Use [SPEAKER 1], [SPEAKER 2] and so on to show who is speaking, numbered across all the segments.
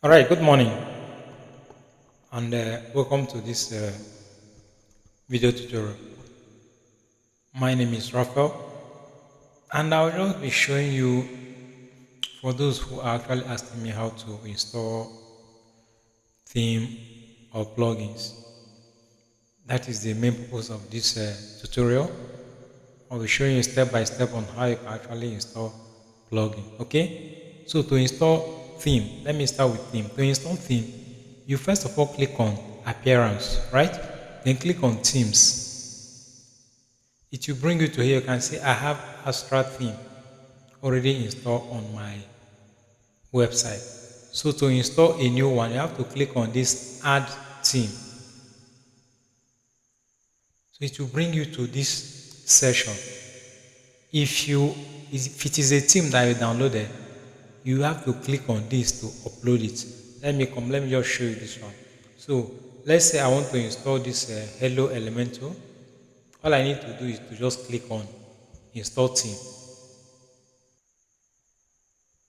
[SPEAKER 1] All right, good morning, and welcome to this video tutorial. My name is Raphael, and I'll just be showing you, for those who are actually asking me how to install theme or plugins. That is the main purpose of this tutorial. I'll be showing you step by step on how you can actually install plugin. Okay, so to install theme, let me start with theme. To install theme, you first of all click on appearance, right? Then click on themes. It will bring you to here. You can see I have Astra theme already installed on my website. So to install a new one, you have to click on this add theme. So it will bring you to this session. If it is a theme that you downloaded, you have to click on this to upload it. Let me just show you this one. So let's say I want to install this Hello Elementor. All I need to do is to just click on install theme.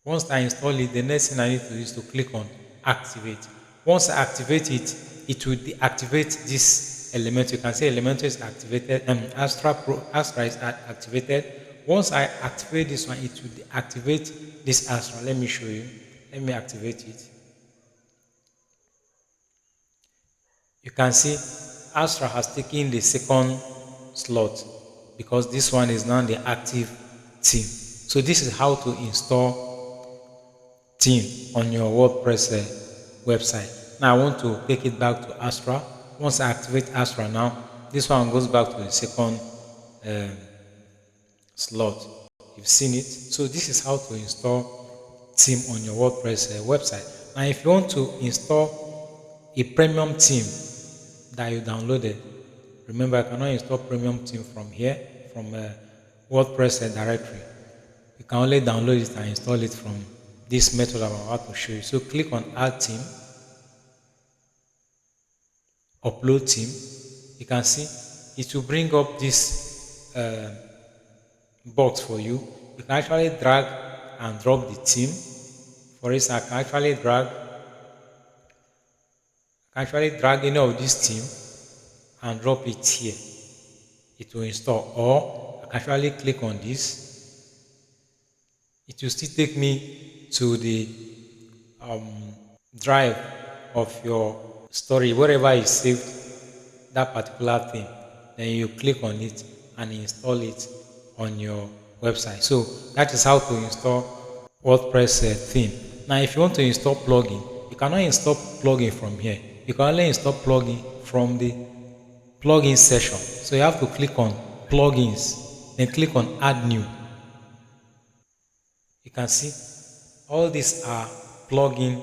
[SPEAKER 1] Once I install it, the next thing I need to do is to click on activate. Once I activate it, it will deactivate this element. You can see Elementor is activated and Astra is activated. Once I activate this one, it will deactivate this Astra. Let me show you. Let me activate it. You can see Astra has taken the second slot because this one is now the active theme. So this is how to install theme on your WordPress website. Now I want to take it back to Astra. Once I activate Astra now, this one goes back to the second um, slot. You've seen it. So this is how to install theme on your WordPress website. Now if you want to install a premium theme that you downloaded, remember I cannot install premium theme from here, from WordPress directory. You can only download it and install it from this method I'm about to show you. So click on add theme, upload theme. You can see it will bring up this box for you. You can actually drag and drop the theme. For instance, I can actually drag any of this theme and drop it here. It will install, or I can actually click on this. It will still take me to the drive of your story, wherever you saved that particular thing. Then you click on it and install it on your website. So that is how to install WordPress theme. Now, if you want to install plugin, you cannot install plugin from here. You can only install plugin from the plugin section. So you have to click on plugins, then click on add new. You can see all these are plugins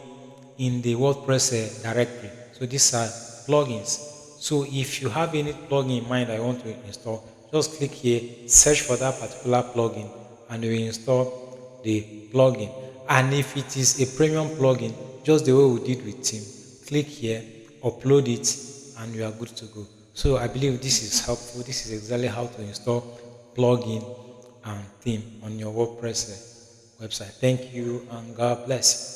[SPEAKER 1] in the WordPress directory. So these are plugins. So if you have any plugin in mind that you want to install, just click here, search for that particular plugin, and you will install the plugin. And if it is a premium plugin, just the way we did with theme, click here, upload it, and you are good to go. So I believe this is helpful. This is exactly how to install plugin and theme on your WordPress website. Thank you and God bless.